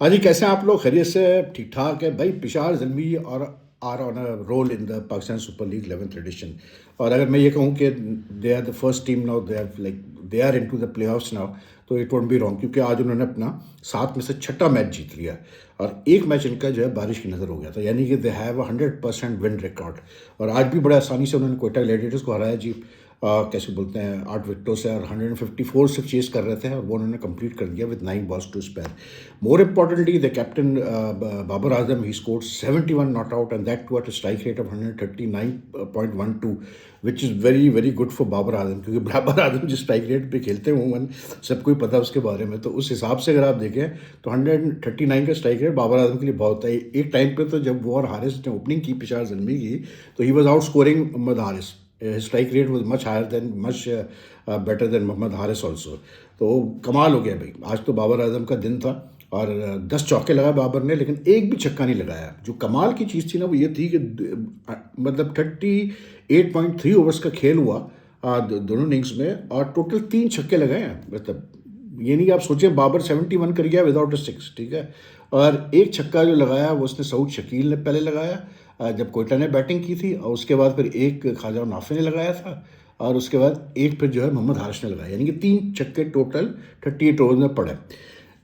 हाँ जी, कैसे हैं आप लोग? खैरियत से? ठीक ठाक है भाई। पिशार ज़ल्मी और are on a roll in the Pakistan super league 11th edition. और अगर मैं ये कहूँ कि they are the first team now, they have like they are into the playoffs now, तो इट वोंट बी रॉन्ग, क्योंकि आज उन्होंने अपना 7 में से छठा मैच जीत लिया। और एक मैच इनका जो है बारिश की नज़र हो गया था, यानी कि दे हैव 100% विन रिकॉर्ड। और आज भी बड़े आसानी से उन्होंने कोयटा ग्लैडिएटर्स को हराया जी। कैसे बोलते हैं, 8 विकेटों से, और 154 से चेस कर रहे थे, और वो उन्होंने कंप्लीट कर दिया with 9 balls to spare. More importantly, the captain Babar Azam, he scored 71 not out, and that too at a strike rate of 139.12, which is very very good for Babar Azam, क्योंकि बाबर आजम जिस strike rate पे खेलते हैं उमूमन सबको ही पता है उसके बारे में। तो उस हिसाब से अगर आप देखें तो 139 का स्ट्राइक रेट बाबर आजम के लिए बहुत है। एक टाइम पे तो जब वो और हारिस ने ओपनिंग की पिशार जलमी की, तो he was out scoring Mohammad Haris. Strike rate was much higher than much better than Mohammad Haris also. तो कमाल हो गया भाई, आज तो बाबर आजम का दिन था। और 10 चौके लगाए बाबर ने, लेकिन एक भी छक्का नहीं लगाया। जो कमाल की चीज़ थी ना, वो ये थी कि मतलब 38.3 ओवर्स का खेल हुआ दोनों इनिंग्स में, और टोटल 3 छक्के लगाए हैं। मतलब ये नहीं कि आप सोचें बाबर 71 कर गया विदाउट अ सिक्स, ठीक है। और एक छक्का जो लगाया वो उसने सऊद शकील ने पहले लगाया, जब कोयटा ने बैटिंग की थी, और उसके बाद फिर एक ख्वाजा नाफे ने लगाया था, और उसके बाद एक फिर जो है मोहम्मद हारिस ने लगाया, यानी कि 3 छक्के टोटल 38 ओवर में पड़े।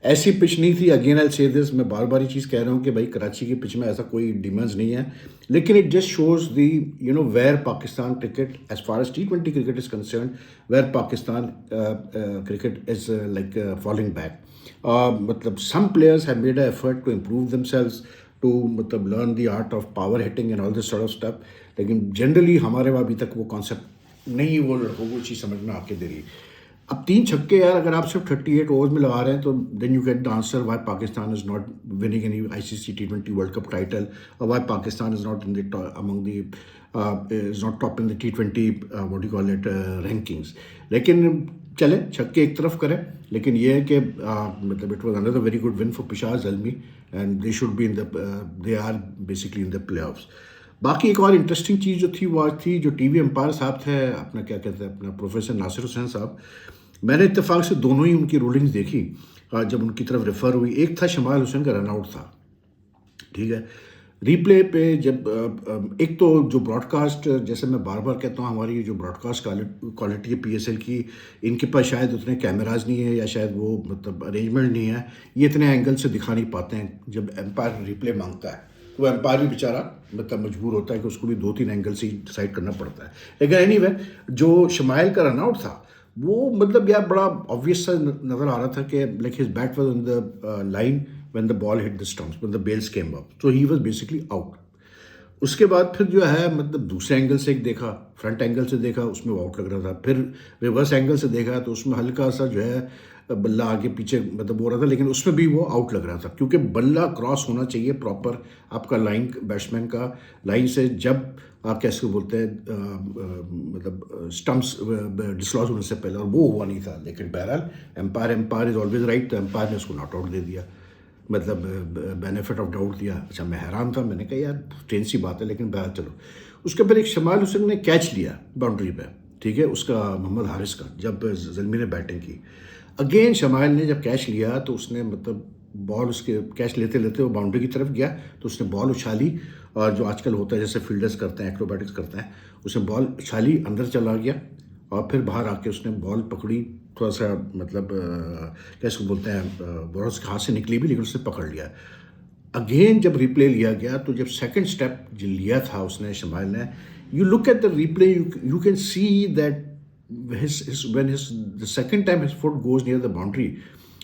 ऐसी पिच नहीं थी। अगेन आई से दिस, मैं बार बार ये चीज़ कह रहा हूँ कि भाई कराची की पिच में ऐसा कोई डिमेंस नहीं है, लेकिन it just shows the where Pakistan cricket as far as T20 cricket is concern, where Pakistan cricket is like falling back. मतलब some players have made a effort to improve themselves, to मतलब learn the art of power hitting and all this sort of stuff, लेकिन generally हमारे वहाँ अभी तक वो concept नहीं, वो लड़कों को चीज़ समझ में आके दे रही। अब 3 छक्के यार, अगर आप सिर्फ 38 ओवर्स में लगा रहे हैं, तो then you get the answer why Pakistan is not winning any ICC T20 world cup title, और why Pakistan is not in the among the is not top in the T20 what you call it rankings. लेकिन चले छक्के एक तरफ करें, लेकिन ये है कि मतलब it was another very good win for Peshawar Zalmi, and they should be in the, they are basically in the playoffs. बाकी एक और इंटरेस्टिंग चीज़ जो थी वो आज थी, जो टीवी एम्पायर साहब थे, अपना क्या कहते हैं, अपना प्रोफेसर नासिर हुसैन साहब। मैंने इत्तेफाक से दोनों ही उनकी रूलिंग्स देखी। जब उनकी तरफ रेफर हुई, एक था शमाल हुसैन का रनआउट था, ठीक है। रिप्ले पे जब एक तो जो ब्रॉडकास्ट, जैसे मैं बार बार कहता हूँ, हमारी जो ब्रॉडकास्ट क्वालिटी है PSL की, इनके पास शायद उतने कैमराज नहीं है, या शायद वो मतलब अरेंजमेंट नहीं है, ये इतने एंगल से दिखा नहीं पाते हैं। जब एम्पायर रिप्ले मांगता है तो एम्पायर भी बेचारा मतलब मजबूर होता है कि उसको भी 2-3 एंगल से डिसाइड करना पड़ता है। लेकिन एनीवे, जो शमाइल का रनआउट था, वो मतलब यार बड़ा ऑब्वियस सा नज़र आ रहा था कि like his bat was on the line when the ball hit the stumps, when the bails came up, so he was basically out. उसके बाद फिर जो है मतलब दूसरे एंगल से एक देखा, फ्रंट एंगल से देखा, उसमें वो आउट लग रहा था। फिर रिवर्स एंगल से देखा तो उसमें हल्का सा जो है बल्ला आगे पीछे मतलब हो रहा था, लेकिन उसमें भी वो आउट लग रहा था, क्योंकि बल्ला क्रॉस होना चाहिए प्रॉपर आपका लाइन, बैट्समैन का लाइन से, जब आप कैसे बोलते हैं मतलब स्टम्प्स डिसलॉज होने से पहले, और वो हुआ नहीं था। लेकिन बहरहाल एम्पायर इज ऑलवेज राइट, तो एम्पायर ने उसको नॉट आउट दे दिया, मतलब बेनिफिट ऑफ डाउट दिया। अच्छा, मैं हैरान था, मैंने कहा यार ट्रेन सी बात है, लेकिन बहरहाल चलो। उसके बाद एक शमाल हुसैन ने कैच लिया बाउंड्री पे, ठीक है, उसका मोहम्मद हारिस का, जब जल्मी ने बैटिंग की। अगेन शमाइल ने जब कैच लिया तो उसने मतलब बॉल, उसके कैच लेते लेते वो बाउंड्री की तरफ गया, तो उसने बॉल उछाली, और जो आजकल होता है जैसे फील्डर्स करते हैं, एक्रोबैटिक्स करते हैं, उसने बॉल उछाली, अंदर चला गया, और फिर बाहर आके उसने बॉल पकड़ी, थोड़ा सा मतलब कैसे बोलते हैं, बॉल उसके हाथ से निकली भी, लेकिन उसने पकड़ लिया। अगेन जब रिप्ले लिया गया, तो जब सेकंड स्टेप जो लिया था उसने शमाइल ने, you look at the replay, you can see that when his the second time his foot goes near the boundary,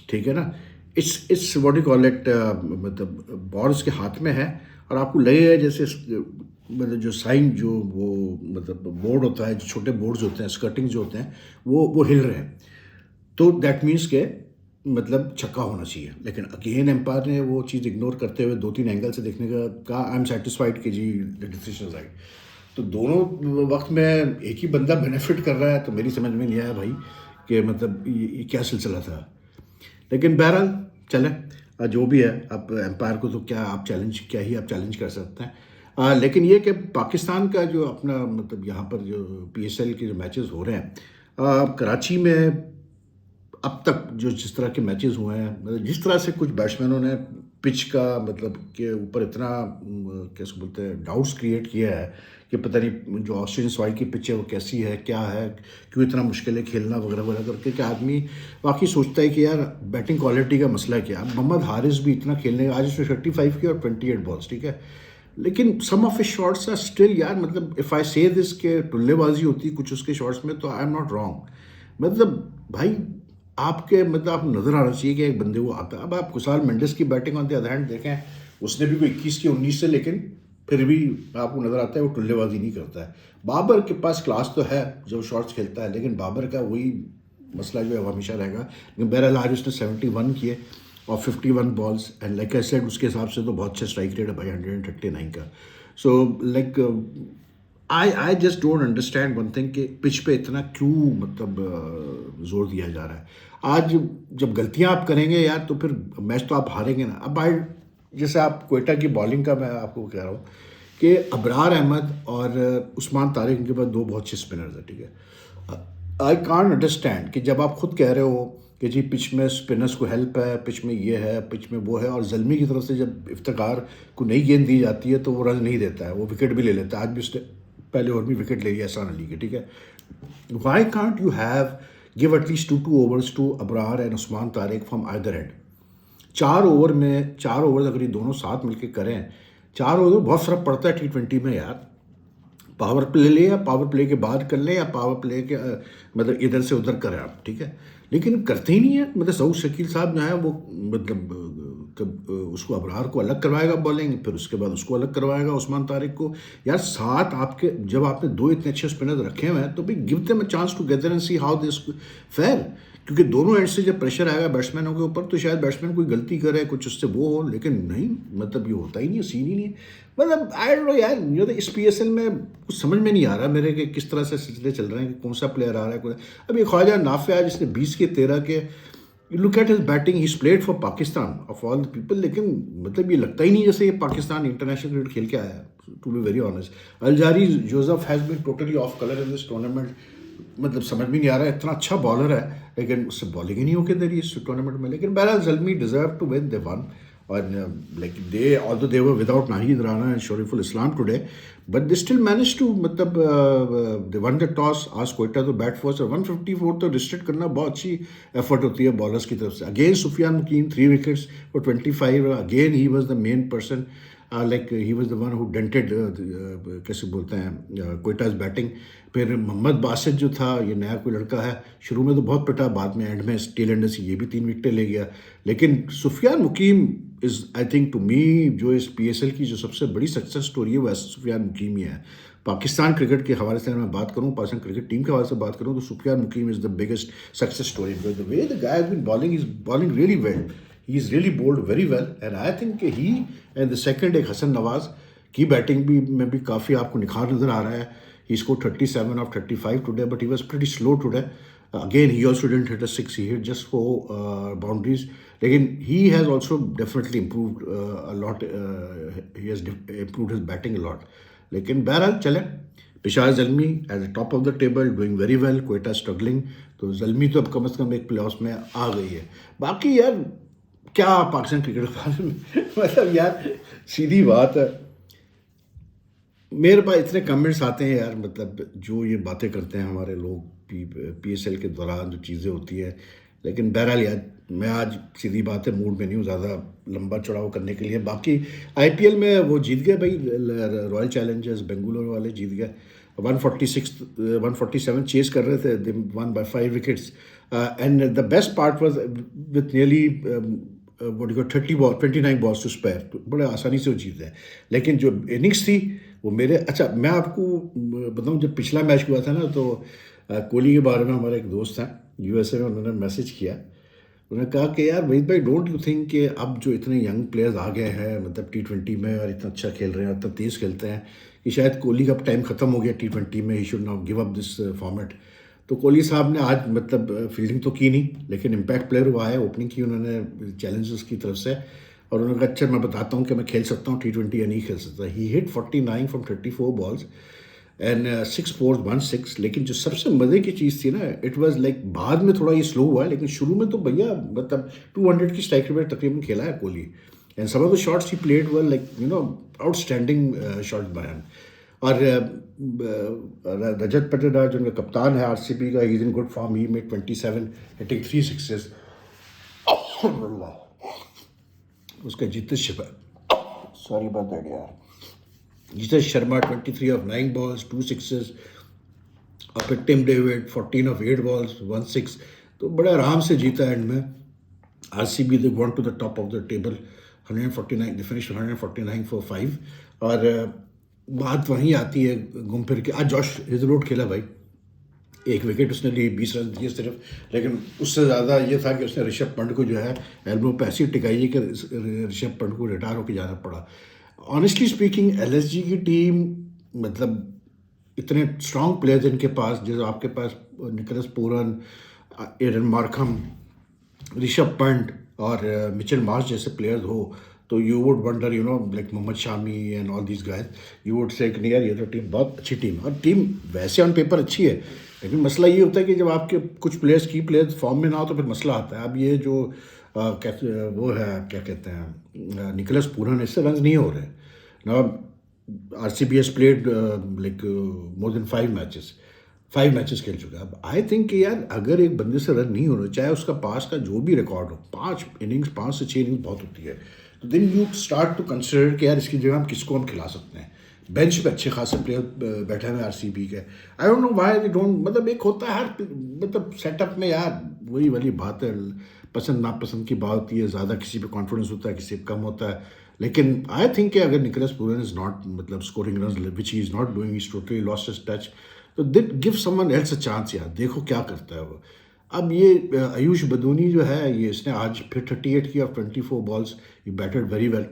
ठीक है ना, it's what you call it, मतलब बॉल उसके हाथ में है, और आपको लगेगा जैसे मतलब जो साइन, जो वो मतलब बोर्ड होता है, जो छोटे बोर्ड्स होते हैं, स्कर्टिंग जो होते हैं, वो हिल रहे हैं, तो दैट मीन्स के मतलब छक्का होना चाहिए। लेकिन अगेन एम्पायर ने वो चीज़ इग्नोर करते हुए 2-3 एंगल से देखने का कहा, आई एम सेटिस्फाइड कि जी द डिसीजन राइट। तो दोनों वक्त में एक ही बंदा बेनिफिट कर रहा है, तो मेरी समझ में नहीं आया भाई कि मतलब ये क्या सिलसिला था। लेकिन बहरहाल चलें, जो भी है, अब एम्पायर को तो क्या आप चैलेंज, क्या ही आप चैलेंज कर सकते हैं। लेकिन ये कि पाकिस्तान का जो अपना मतलब यहाँ पर जो PSL के जो मैचेस हो रहे हैं, कराची में अब तक जो जिस तरह के मैचेस हुए हैं, मतलब जिस तरह से कुछ बैट्समैनों ने पिच का मतलब के ऊपर इतना कैसे बोलते हैं डाउट्स क्रिएट किया है कि पता नहीं जो ऑस्ट्रेलियन सॉइल की पिच है वो कैसी है, क्या है, क्यों इतना मुश्किल है खेलना वगैरह वगैरह करके, कि आदमी वाकई सोचता है कि यार बैटिंग क्वालिटी का मसला क्या है। मोहम्मद हारिस भी इतना खेलने, आज उसने 35 की और 28 बॉल्स, ठीक है, लेकिन some of his shots are still, यार मतलब इफ़ आई से दिस के टुल्लेबाजी होती कुछ उसके शॉट्स में, तो आई एम नॉट रॉन्ग। मतलब भाई आपके मतलब आप नज़र आना चाहिए कि एक बंदे को आता है। अब आप कुसाल मेंडिस की batting on the other hand देखें, उसने भी कोई 21 की 19 से, लेकिन फिर भी आपको नज़र आता है वो टुल्लेबाजी नहीं करता है। बाबर के पास क्लास तो है जब शॉट्स खेलता है, लेकिन बाबर का वही मसला जो है वो हमेशा रहेगा। लेकिन बहरहाल आज उसने 71 किए और 51 balls, and like I said उसके हिसाब से तो बहुत अच्छा स्ट्राइक रेट है भाई 139 का। So like I just don't understand one thing कि पिच पे इतना क्यों मतलब जोर दिया जा रहा है। आज जब गलतियां आप करेंगे यार तो फिर मैच तो आप हारेंगे ना। अब भाई जैसे आप कोयटा की बॉलिंग का मैं आपको कह रहा हूँ कि अबरार अहमद और उस्मान तारिक, इनके पास दो बहुत अच्छे स्पिनर्स हैं, ठीक है। आई कांट अंडरस्टैंड कि जब आप खुद कह रहे हो कि जी पिच में स्पिनर्स को हेल्प है, पिच में ये है, पिच में वो है, और जल्मी की तरफ से जब इफ्तिकार को नई गेंद दी जाती है तो वो रन नहीं देता है, वो विकेट भी ले लेता है। आज भी उसने पहले ओवर में विकेट ले लिया एहसान अली के, ठीक है। Why can't you have give at least 2 overs to Abrar and Usman Tariq from either end. 4 over में 4 ओवर अगर ये दोनों साथ मिलकर करें, 4 ओवर में बहुत फ़र्क पड़ता है T20 में यार। पावर प्ले ले या पावर प्ले के बाद कर ले या पावर प्ले के मतलब इधर से उधर करें आप, ठीक है, लेकिन करते ही नहीं है। मतलब सऊद शकील साहब जो है वो मतलब तब उसको अबरार को अलग करवाएगा बॉलिंग, फिर उसके बाद उसको अलग करवाएगा उस्मान तारिक को। यार साथ आपके जब आपने दो इतने अच्छे स्पिनर रखे हुए हैं तो भाई give them a chance to gather and see how this fair. क्योंकि दोनों एंड से जब प्रेशर आएगा बैट्समैनों के ऊपर तो शायद बैट्समैन कोई गलती करे, कुछ उससे वो हो, लेकिन नहीं, मतलब ये होता ही नहीं है, सीन ही नहीं है। मतलब आई डोंट नो यार, ये तो इस PSL में कुछ समझ में नहीं आ रहा मेरे कि किस तरह से सिलसिले चल रहे हैं कि कौन सा प्लेयर आ रहा है। अब ये ख्वाजा नाफे आज जिसने 20 के 13 के, look at his batting, he played for Pakistan of all the people, लेकिन मतलब ये लगता ही नहीं जैसे ये पाकिस्तान इंटरनेशनल क्रिकेट खेल के आया है, to be very honest. Alzarri Joseph has been totally off colour in this tournament. मतलब समझ में नहीं आ रहा है, इतना अच्छा बॉलर है लेकिन उससे बॉलिंग ही नहीं होके दे रही इस टूर्नामेंट में। लेकिन बहरहाल Zalmi deserve to win, they won, और like they although they were without Nahid Rana and Shariful Islam today, but they still manage to मतलब दे वन द टॉस, आज कोयटा तो बैट फर्स्ट, और 154 तो डिस्ट्रिक्ट करना बहुत अच्छी एफर्ट होती है बॉलर्स की तरफ से। Again Sufiyan Muqeem 3 wickets for 25, again he was the main person, like he was the one who dented कैसे बोलते हैं कोयटाज बैटिंग। फिर मोहम्मद बासित जो था, ये नया कोई लड़का है, शुरू में तो बहुत पिटा, बाद में एंड में टेल एंड से ये भी 3 विकेटें ले गया। लेकिन Sufiyan Muqeem is I think to me जो इस PSL की जो सबसे बड़ी सक्सेस स्टोरी है वो सुफियान मुकीम ही है। पाकिस्तान क्रिकेट के हवाले से अगर मैं बात करूँ, पाकिस्तान क्रिकेट टीम के हवाले से बात करूँ, तो Sufiyan Muqeem is the biggest success story. The way the guy has been bowling, is bowling really well, he is really bowled very well, and I think he and the second एक हसन नवाज की batting भी में भी काफ़ी आपको निखार नज़र आ रहा है। He scored 37 of 35 today, but he was pretty slow today. Again, he also didn't hit a six. He hit just 4 boundaries. Again, he has also definitely improved a lot. He has improved his batting a lot. लेकिन बहरहाल चले, Peshawar Zalmi at the top of the table doing very well, Quetta struggling, तो ज़ल्मी तो अब कम से कम एक play of में आ गई है। बाकी यार क्या पाकिस्तान क्रिकेट के बारे में मतलब यार सीधी बात है, मेरे पास इतने कमेंट्स आते हैं यार, मतलब जो ये बातें करते हैं हमारे लोग PSL के दौरान जो चीज़ें होती हैं। लेकिन बहरहाल यार मैं आज सीधी बात है मूड में नहीं हूँ ज़्यादा लंबा चौड़ाव करने के लिए। बाकी IPL में वो जीत गए भाई, रॉयल चैलेंजर्स बेंगलुरु वाले जीत गए, 147 चेस कर रहे थे, they won by 5 wickets, and the best part was with nearly what you 29 balls to spare, बड़े आसानी से वो जीते हैं। लेकिन जो इनिंग्स थी वो मेरे, अच्छा मैं आपको बताऊं, जब पिछला मैच हुआ था ना तो कोहली के बारे में हमारे एक दोस्त हैं USA में, उन्होंने मैसेज किया, उन्होंने कहा कि यार वहीद भाई डोंट यू थिंक कि अब जो इतने यंग प्लेयर्स आ गए हैं मतलब T20 में और इतना अच्छा खेल रहे हैं, इतना तेज़ खेलते हैं, कि शायद कोहली का टाइम ख़त्म हो गया T20 में, he should not give up this format. तो कोहली साहब ने आज मतलब फील्डिंग तो की नहीं, लेकिन इम्पैक्ट प्लेयर हुआ है, ओपनिंग की उन्होंने चैलेंजर्स की तरफ से, और उन्होंने कहा अच्छा मैं बताता हूँ कि मैं खेल सकता हूँ T20 या नहीं खेल सकता। ही हिट 49 फ्रॉम 34 बॉल्स एंड 6 4 1 6। लेकिन जो सबसे मज़े की चीज़ थी ना, इट वाज लाइक बाद में थोड़ा ये स्लो हुआ है, लेकिन शुरू में तो भैया मतलब 200 की स्ट्राइक रेट तकरीबन खेला है Kohli, and some of the shots he played were like, outstanding shots by him. और रजत पाटीदार जो उनका कप्तान है आरसीबी का, is in good form, he made 27 hitting 3 sixes. उसका Jitesh Sharma 23 off 9 balls 2 sixes, और फिर टिम डेविड 14 ऑफ 8 balls 1 6. तो बड़े आराम से जीता एंड में. RCB they gone to the top of the table 149, they finish 149 for 5. और बात वहीं आती है घूम फिर के. आज जॉश हेजलवुड खेला भाई, 1 विकेट उसने ली, 20 रन दिए सिर्फ, लेकिन उससे ज़्यादा ये था कि उसने ऋषभ पंत को जो है एल्बो पे ऐसी टिकाई कि ऋषभ पंत को रिटायर होकर जाना पड़ा. ऑनेस्टली स्पीकिंग एलएसजी की टीम, मतलब इतने स्ट्रॉन्ग प्लेयर्स इनके पास, जैसे आपके पास Nicholas Pooran, Aiden Markram, Rishabh Pant और मिचेल मार्श जैसे प्लेयर्स हो, तो you would wonder, like Mohammad Shami and all these guys, you would say कि यार ये तो टीम बहुत अच्छी टीम है. और टीम वैसे ऑन पेपर अच्छी है, लेकिन मसला ये होता है कि जब आपके कुछ प्लेयर्स की प्लेयर्स फॉर्म में ना हो तो फिर मसला आता है. अब ये जो वो है, क्या कहते हैं, निकोलस पूरन, इससे रन नहीं हो रहे ना. RCB has played like more than 5 matches खेल चुका है. अब आई थिंक कि यार अगर एक बंदे से रन नहीं हो रहे, चाहे उसका पास का जो भी रिकॉर्ड हो, 5 से 6 इनिंग्स बहुत होती है, तो then you start to consider कि यार इसकी जगह हम किसको हम खिला सकते हैं. बेंच पे अच्छे खासे प्लेयर बैठे हुए आरसीबी के. I don't know why they don't, मतलब एक होता है हर मतलब सेटअप में यार, वही वाली बात है, पसंद नापसंद की बात होती है, ज़्यादा किसी पे कॉन्फिडेंस होता है, किसी पे कम होता है. लेकिन आई थिंक कि अगर निकोलस पूरन इज नॉट मतलब scoring run which he is not doing, is totally lost his touch, तो they'd give someone else a chance. यार देखो क्या करता है वो. अब ये आयुष बदूनी जो है, ये इसने आज फिर 38 की off 24 balls, he batted very well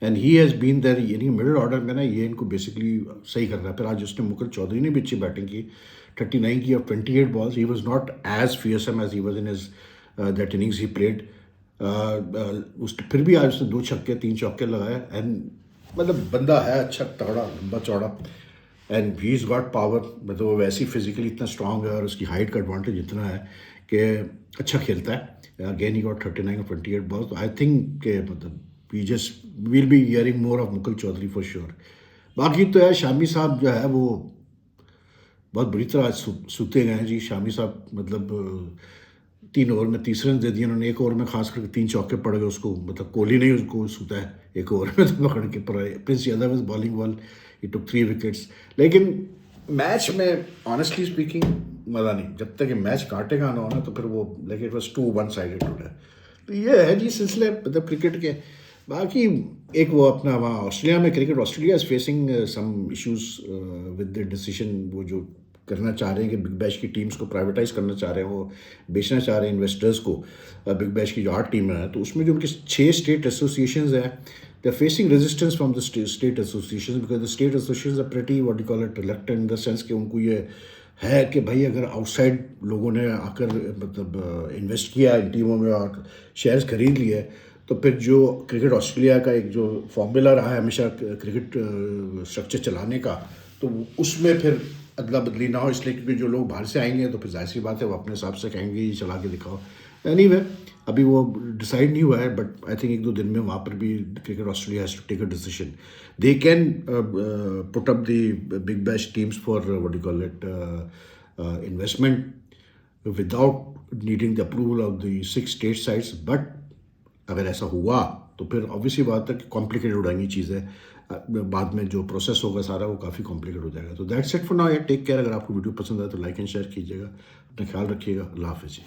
and he has been there, यानी मिडिल ऑर्डर में ना ये इनको बेसिकली सही कर रहा है. फिर आज उसने मुकुल चौधरी ने भी अच्छी बैटिंग की, 39 की off 28 balls. He was not as fearsome as he was in his that innings he played. फिर भी आज उसने 2 छक्के 3 चौके लगाए एंड मतलब बंदा है अच्छा, तगड़ा, लंबा चौड़ा, and he is got power. मतलब वो वैसे ही फिजिकली इतना स्ट्रॉन्ग है और उसकी हाइट का एडवांटेज इतना है कि अच्छा खेलता है. अगेन ही गॉट 39 और 28 balls. तो आई थिंक के मतलब we just will be hearing more of Mukul Chaudhary for sure. बाकी तो यार शामी साहब जो है वो बहुत बुरी तरह सूते गए हैं जी. शामी साहब मतलब 3 ओवर में 30 रन दे दिए उन्होंने. 1 ओवर में खास करके 3 चौके पड़ गए उसको, मतलब कोहली नहीं उसको सूता है 1 ओवर में तो पकड़ के पर. Prince Yadav was bowling well, he took 3 wickets. लेकिन मैच में ऑनेस्टली स्पीकिंग मज़ा नहीं, जब तक ये मैच काटेगा ना होना तो फिर वो like it was too one sided today. तो ये है जी सिलसिले मतलब क्रिकेट के. बाकी एक वो अपना वहाँ ऑस्ट्रेलिया में cricket, Australia is facing some issues with the decision. वो जो करना चाह रहे हैं कि बिग बैश की टीम्स को प्राइवेटाइज करना चाह रहे हैं, वो बेचना चाह रहे हैं इन्वेस्टर्स को बिग बैश की जो 8 टीमें हैं. तो उसमें जो उनके 6 स्टेट एसोसिएशंस हैं, they are facing resistance from the state associations, because the state associations are pretty what you call it reluctant in the sense कि उनको ये है कि भाई अगर आउटसाइड लोगों ने आकर मतलब इन्वेस्ट किया इन टीमों में और शेयर्स खरीद लिए, तो फिर जो क्रिकेट ऑस्ट्रेलिया का एक जो फॉर्मूला रहा है हमेशा क्रिकेट स्ट्रक्चर चलाने का, तो उसमें फिर अदला बदली ना हो. इसलिए क्योंकि जो लोग बाहर से आएंगे तो फिर जाहिर सी बात है वो अपने हिसाब से कहेंगे ये चला के दिखाओ. एनीवे अभी वो डिसाइड नहीं हुआ है, बट आई थिंक 1-2 दिन में वहाँ पर भी cricket Australia has to take a decision. They can put up the big bash teams for what you call it investment without needing the approval of the 6 state sides. But अगर ऐसा हुआ तो फिर ऑब्वियसली बात है कि complicated हो जाएंगी चीज़ें. बाद में जो प्रोसेस होगा सारा वो काफ़ी कॉम्प्लिकेट हो जाएगा. तो दैट्स इट फॉर नाउ. यार टेक केयर. अगर आपको वीडियो पसंद आए तो लाइक एंड शेयर कीजिएगा. अपना ख्याल रखिएगा. अल्लाह हाफिज़.